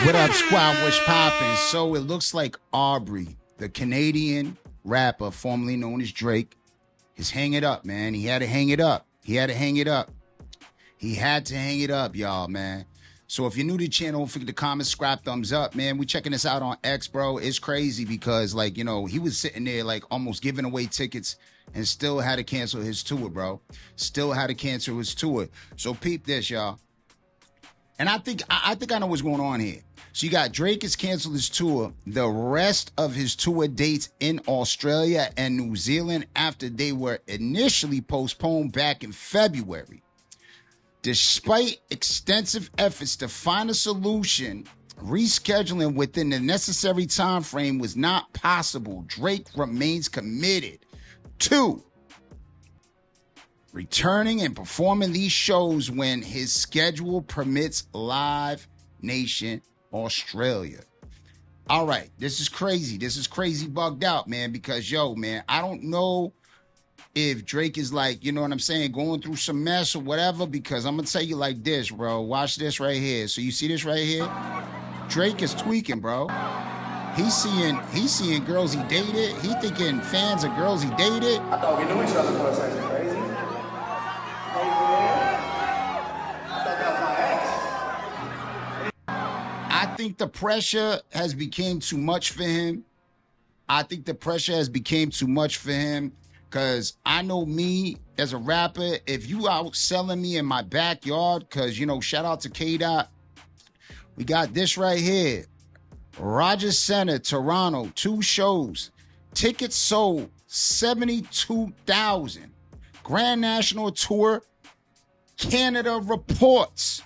What up, squad? What's poppin'? So it looks like Aubrey, the Canadian rapper formerly known as Drake, is hang it up, man. He had to hang it up. He had to hang it up, y'all, man. So if you're new to the channel, don't forget to comment, subscribe, thumbs up, man. We checking this out on X, bro. It's crazy because, like, you know, he was sitting there, like, almost giving away tickets and still had to cancel his tour, bro. Still had to cancel his tour. So peep this, y'all. And I think I know what's going on here. So you got Drake has canceled his tour. The rest of his tour dates in Australia and New Zealand after they were initially postponed back in February. Despite extensive efforts to find a solution, rescheduling within the necessary time frame was not possible. Drake remains committed to returning and performing these shows when his schedule permits. Live Nation Australia. All right, this is crazy. This is crazy bugged out, man, because, yo, man, I don't know if Drake is, like, you know what I'm saying, going through some mess or whatever, because I'm going to tell you like this, bro. Watch this right here. So you see this right here? Drake is tweaking, bro. He's seeing girls he dated. He thinking fans of girls he dated. I thought we knew each other for a second. Crazy. I think the pressure has become too much for him. Because I know me as a rapper, if you out selling me in my backyard, because, you know, shout out to K-Dot, we got this right here. Rogers Center, Toronto, 2 shows. Tickets sold 72,000. Grand National Tour, Canada reports.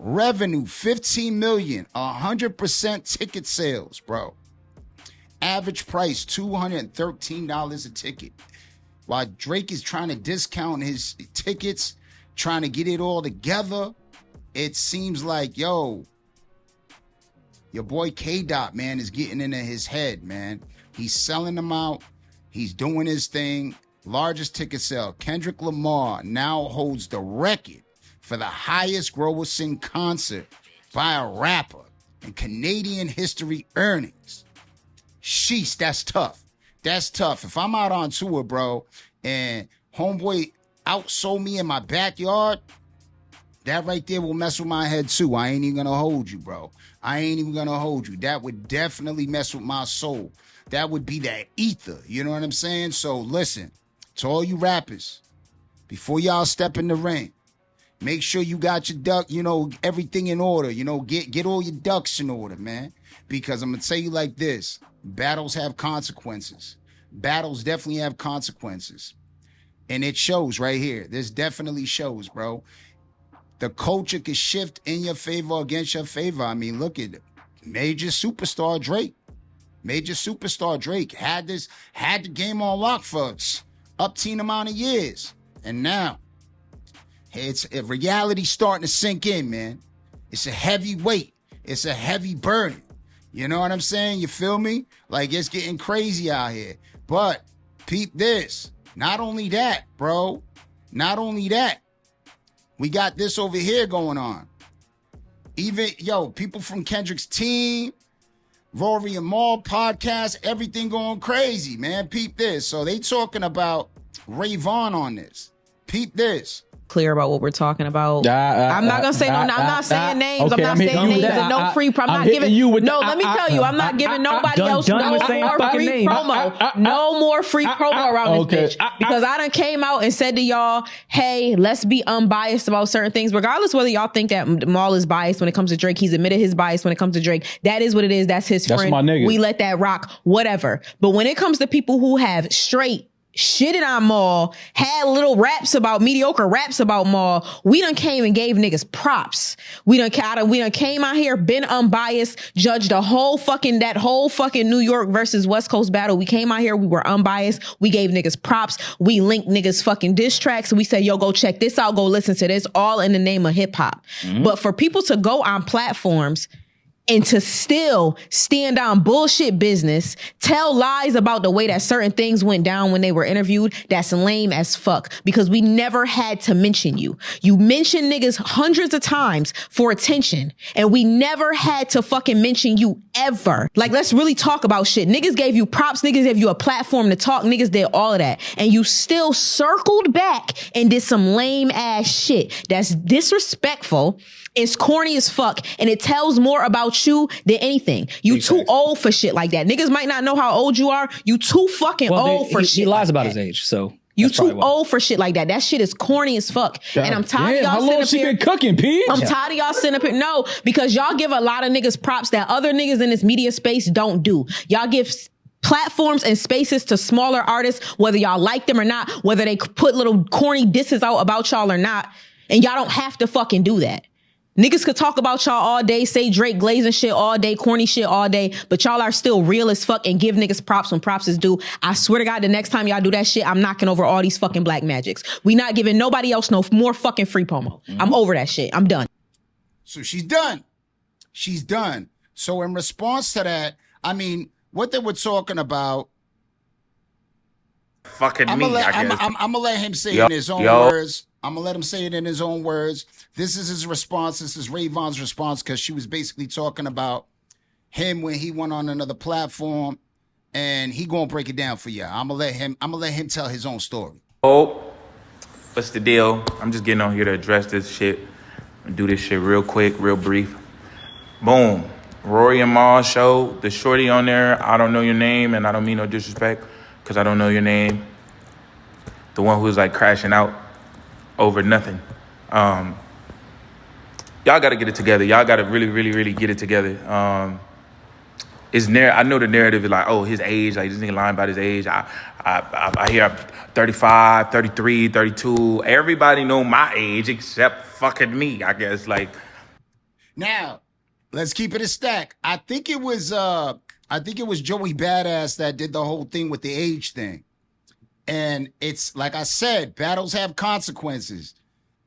Revenue, 15 million, 100% ticket sales, bro. Average price, $213 a ticket. While Drake is trying to discount his tickets, trying to get it all together, it seems like, yo, your boy K-Dot, man, is getting into his head, man. He's selling them out. He's doing his thing. Largest ticket sale. Kendrick Lamar now holds the record for the highest grossing concert by a rapper in Canadian history earnings. Sheesh, that's tough. That's tough. If I'm out on tour, bro, and homeboy outsold me in my backyard, that right there will mess with my head too. I ain't even gonna hold you, bro. That would definitely mess with my soul. That would be that ether. You know what I'm saying? So listen, to all you rappers, before y'all step in the ring, make sure you got your duck, you know, everything in order. You know, get all your ducks in order, man. Because I'm going to tell you like this. Battles have consequences. Battles definitely have consequences. And it shows right here. This definitely shows, bro. The culture can shift in your favor or against your favor. I mean, look at it. Major superstar Drake had the game on lock for up teen amount of years. And now, reality starting to sink in, man. It's a heavy weight. It's a heavy burden. You know what I'm saying? You feel me? Like, it's getting crazy out here. But peep this. Not only that, bro. Not only that. We got this over here going on. Even, people from Kendrick's team, Rory and Maul podcast, everything going crazy, man. Peep this. So they talking about Rayvon on this. Peep this. Clear about what we're talking about. I'm not gonna say no. I'm not saying names. Okay, I'm not saying names. And no free. I'm not giving you. No, let me tell you. I'm not giving nobody else no more free promo. No more free promo around this bitch. Because I done came out and said to y'all, hey, let's be unbiased about certain things, regardless whether y'all think that Maul is biased when it comes to Drake. He's admitted his bias when it comes to Drake. That is what it is. That's his friend. That's my nigga. We let that rock. Whatever. But when it comes to people who have straight shitted on Maul, had little mediocre raps about Maul, we done came and gave niggas props. We done came out here, been unbiased, judged that whole fucking New York versus West Coast battle. We came out here, we were unbiased. We gave niggas props. We linked niggas fucking diss tracks. We said, yo, go check this out. Go listen to this, all in the name of hip hop. Mm-hmm. But for people to go on platforms And to still stand on bullshit business, tell lies about the way that certain things went down when they were interviewed, that's lame as fuck. Because we never had to mention you. You mentioned niggas hundreds of times for attention, and we never had to fucking mention you ever. Like, let's really talk about shit. Niggas gave you props, niggas gave you a platform to talk, niggas did all of that. And you still circled back and did some lame ass shit that's disrespectful. It's corny as fuck, and it tells more about you than anything. You too old for shit like that. Niggas might not know how old you are. You too fucking old for shit. He lies like about that. His age, so you too old for shit like that. That shit is corny as fuck. And I'm tired of y'all how long she been cooking, P? I'm tired of y'all sitting up here. No, because y'all give a lot of niggas props that other niggas in this media space don't do. Y'all give platforms and spaces to smaller artists, whether y'all like them or not, whether they put little corny disses out about y'all or not. And y'all don't have to fucking do that. Niggas could talk about y'all all day, say Drake glazing shit all day, corny shit all day, but y'all are still real as fuck and give niggas props when props is due. I swear to God, the next time y'all do that shit, I'm knocking over all these fucking black magics. We not giving nobody else no more fucking free promo. I'm over that shit. I'm done. So she's done. She's done. So in response to that, I mean, what they were talking about. Fucking I'm me, gonna let him say it in his own words. I'm going to let him say it in his own words. This is his response. This is Rayvon's response, because she was basically talking about him when he went on another platform, and he going to break it down for you. I'm going to let him tell his own story. Oh, what's the deal? I'm just getting on here to address this shit. Do this shit real quick, real brief. Boom. Rory and Maul show. The shorty on there, I don't know your name, and I don't mean no disrespect, because I don't know your name. The one who's like crashing out over nothing. Y'all got to get it together. Y'all got to really, really, really get it together. I know the narrative is like, oh, his age, like this nigga lying about his age. I hear 35, 33, 32. Everybody know my age except fucking me, I guess. Like, now, let's keep it a stack. I think it was Joey Badass that did the whole thing with the age thing. And it's like I said, battles have consequences.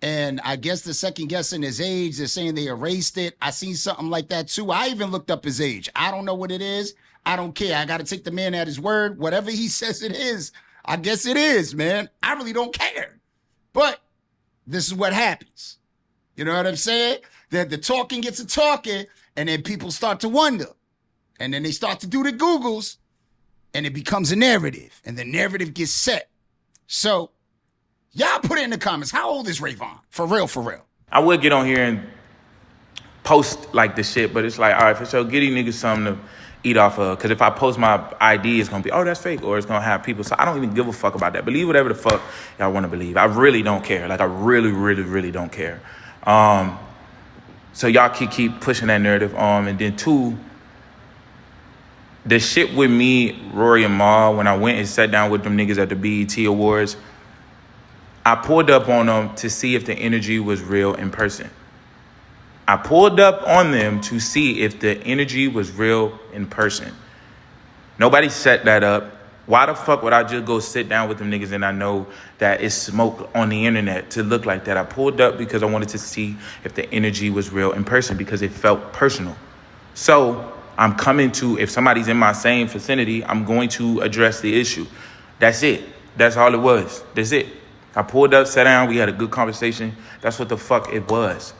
And I guess the second guessing his age, they're saying they erased it. I seen something like that too. I even looked up his age. I don't know what it is. I don't care. I got to take the man at his word. Whatever he says it is, I guess it is, man. I really don't care. But this is what happens. You know what I'm saying? That the talking gets to talking, and then people start to wonder. And then they start to do the Googles. And it becomes a narrative, and the narrative gets set. So, y'all put it in the comments. How old is Rayvon? For real, for real. I would get on here and post like this shit, but it's like, all right, for sure, get these niggas something to eat off of. Because if I post my ID, it's going to be, oh, that's fake, or it's going to have people. So I don't even give a fuck about that. Believe whatever the fuck y'all want to believe. I really don't care. Like, I really, really, really don't care. So y'all keep pushing that narrative on. And then two, the shit with me, Rory and Maul, when I went and sat down with them niggas at the BET Awards, I pulled up on them to see if the energy was real in person. I pulled up on them to see if the energy was real in person. Nobody set that up. Why the fuck would I just go sit down with them niggas and I know that it's smoke on the internet to look like that? I pulled up because I wanted to see if the energy was real in person, because it felt personal. So I'm coming to, if somebody's in my same vicinity, I'm going to address the issue. That's it. That's all it was. That's it. I pulled up, sat down, we had a good conversation. That's what the fuck it was.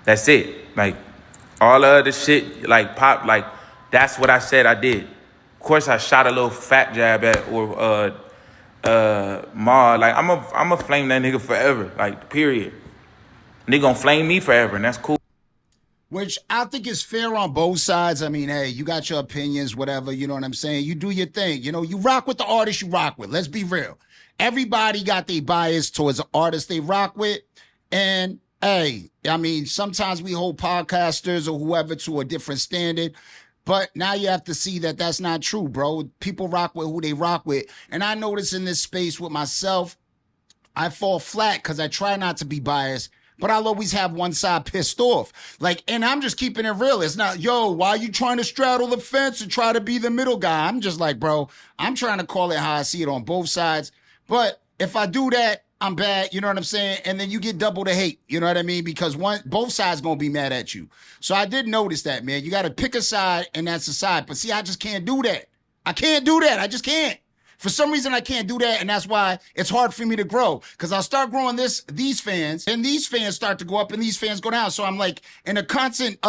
That's it. Like, all the other shit, like, pop, like, that's what I said I did. Of course, I shot a little fat jab at Ma. Like, I'm a flame that nigga forever. Like, period. Nigga gonna flame me forever, and that's cool. Which I think is fair on both sides. I mean, hey, you got your opinions, whatever, you know what I'm saying? You do your thing. You know, you rock with the artist you rock with. Let's be real. Everybody got their bias towards the artist they rock with. And, hey, I mean, sometimes we hold podcasters or whoever to a different standard. But now you have to see that that's not true, bro. People rock with who they rock with. And I notice in this space with myself, I fall flat because I try not to be biased. But I'll always have one side pissed off. Like, and I'm just keeping it real. It's not, yo, why are you trying to straddle the fence and try to be the middle guy? I'm just like, bro, I'm trying to call it how I see it on both sides. But if I do that, I'm bad, you know what I'm saying? And then you get double the hate, you know what I mean? Because both sides gonna be mad at you. So I did notice that, man. You gotta pick a side, and that's a side. But see, I just can't do that. I can't do that. I just can't. For some reason, I can't do that, and that's why it's hard for me to grow. Because I'll start growing these fans, and these fans start to go up, and these fans go down. So I'm like in a constant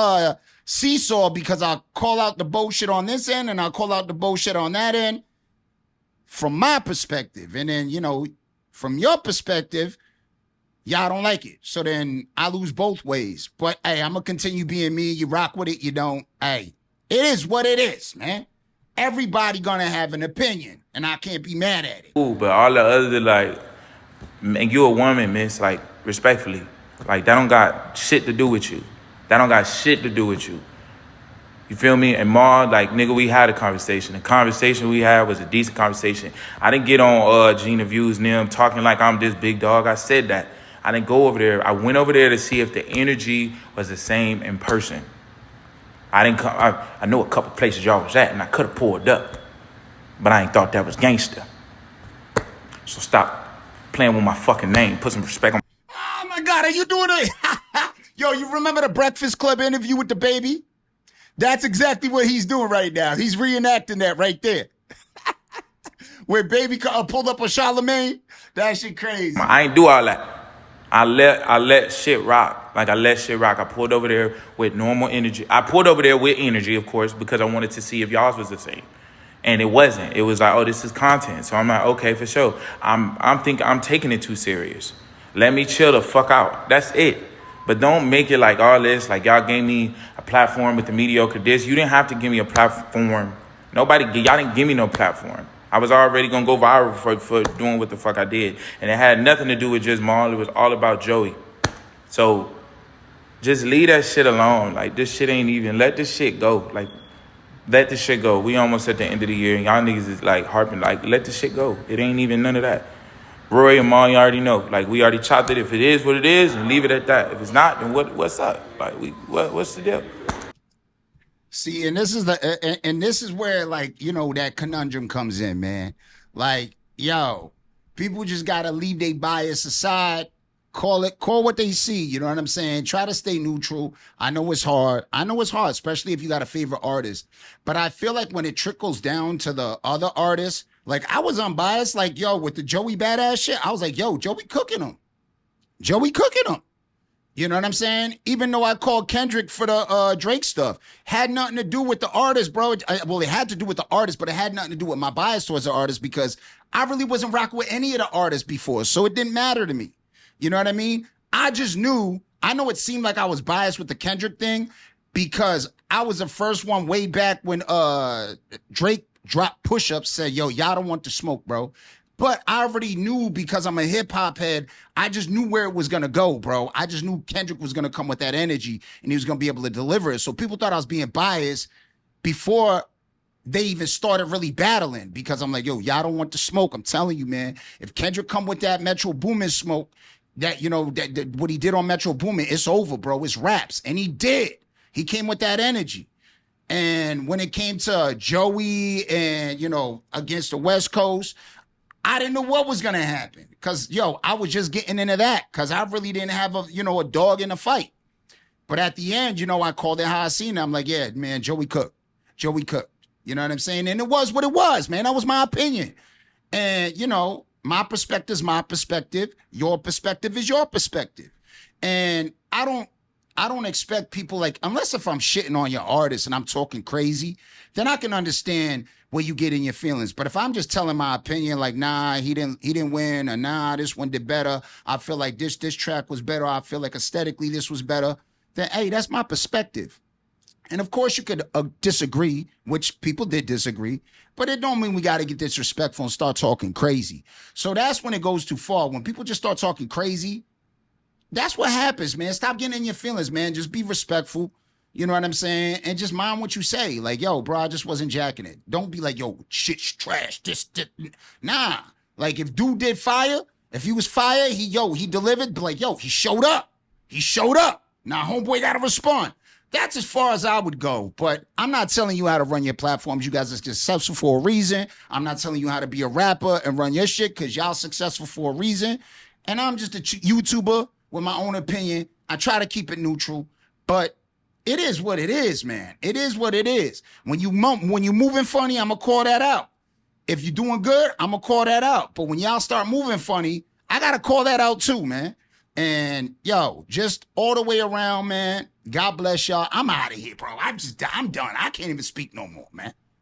seesaw, because I'll call out the bullshit on this end, and I'll call out the bullshit on that end, from my perspective. And then, you know, from your perspective, y'all don't like it. So then I lose both ways. But, hey, I'm going to continue being me. You rock with it, you don't. Hey, it is what it is, man. Everybody going to have an opinion, and I can't be mad at it. Ooh, but all the other, like, man, you a woman, miss, like, respectfully. Like, that don't got shit to do with you. That don't got shit to do with you. You feel me? And Ma, like, nigga, we had a conversation. The conversation we had was a decent conversation. I didn't get on Gina Views and them talking like I'm this big dog. I said that. I didn't go over there. I went over there to see if the energy was the same in person. I didn't come. I know a couple places y'all was at, and I could have pulled up, but I ain't thought that was gangster. So stop playing with my fucking name. Put some respect on. Oh my God, are you doing it? Yo, you remember the Breakfast Club interview with the baby? That's exactly what he's doing right now. He's reenacting that right there. Where baby pulled up on Charlemagne. That shit crazy. I ain't do all that. I let shit rock. Like, I let shit rock. I pulled over there with normal energy. I pulled over there with energy, of course, because I wanted to see if y'all's was the same. And it wasn't. It was like, oh, this is content. So I'm like, okay, for sure. I'm taking it too serious. Let me chill the fuck out. That's it. But don't make it like all this, like y'all gave me a platform with the mediocre disc. You didn't have to give me a platform. Y'all didn't give me no platform. I was already going to go viral for doing what the fuck I did. And it had nothing to do with just Maul. It was all about Joey. So just leave that shit alone. Like, this shit ain't even, let this shit go. Like, let this shit go. We almost at the end of the year, and y'all niggas is like harping, like, let this shit go. It ain't even none of that. Roy and Ma, you already know. Like, we already chopped it. If it is what it is, and leave it at that. If it's not, then what's up? Like, what's the deal? See, and this is where, like, you know, that conundrum comes in, man. Like, yo, people just gotta leave their bias aside. Call what they see. You know what I'm saying? Try to stay neutral. I know it's hard. Especially if you got a favorite artist. But I feel like when it trickles down to the other artists, like, I was unbiased, like, yo, with the Joey Badass shit, I was like, yo, Joey cooking him. You know what I'm saying? Even though I called Kendrick for the Drake stuff, had nothing to do with the artist, bro. Well, it had to do with the artist, but it had nothing to do with my bias towards the artist, because I really wasn't rocking with any of the artists before, so it didn't matter to me. You know what I mean? I just knew. I know it seemed like I was biased with the Kendrick thing, because I was the first one way back when Drake dropped Push Up, said, yo, y'all don't want to smoke, bro. But I already knew, because I'm a hip hop head, I just knew where it was going to go, bro. I just knew Kendrick was going to come with that energy, and he was going to be able to deliver it. So people thought I was being biased before they even started really battling, because I'm like, yo, y'all don't want to smoke. I'm telling you, man, if Kendrick come with that Metro Boomin smoke, that, you know, that what he did on Metro Boomin, it's over, bro. It's raps. And he did. He came with that energy. And when it came to Joey and, you know, against the West Coast, I didn't know what was going to happen, because, yo, I was just getting into that, because I really didn't have a dog in the fight. But at the end, you know, I called it how I seen it. I'm like, yeah, man, Joey cooked. You know what I'm saying? And it was what it was, man. That was my opinion. And, you know, my perspective is my perspective. Your perspective is your perspective. And I don't expect people, like, unless if I'm shitting on your artist and I'm talking crazy, then I can understand where you get in your feelings. But if I'm just telling my opinion, like, nah, he didn't win, or nah, this one did better, I feel like this track was better, I feel like aesthetically this was better, then, hey, that's my perspective. And of course you could disagree, which people did disagree, but it don't mean we got to get disrespectful and start talking crazy. So that's when it goes too far. When people just start talking crazy, that's what happens, man. Stop getting in your feelings, man. Just be respectful. You know what I'm saying? And just mind what you say. Like, yo, bro, I just wasn't jacking it. Don't be like, yo, shit's trash. This. Nah. Like, if dude did fire, if he was fire, he delivered. Be like, yo, he showed up. Now, homeboy got to respond. That's as far as I would go. But I'm not telling you how to run your platforms. You guys are successful for a reason. I'm not telling you how to be a rapper and run your shit, because y'all successful for a reason. And I'm just a YouTuber with my own opinion. I try to keep it neutral, but it is what it is, man. It is what it is. When you moving funny, I'm going to call that out. If you're doing good, I'm going to call that out. But when y'all start moving funny, I got to call that out too, man. And, yo, just all the way around, man. God bless y'all. I'm out of here, bro. I'm done. I can't even speak no more, man.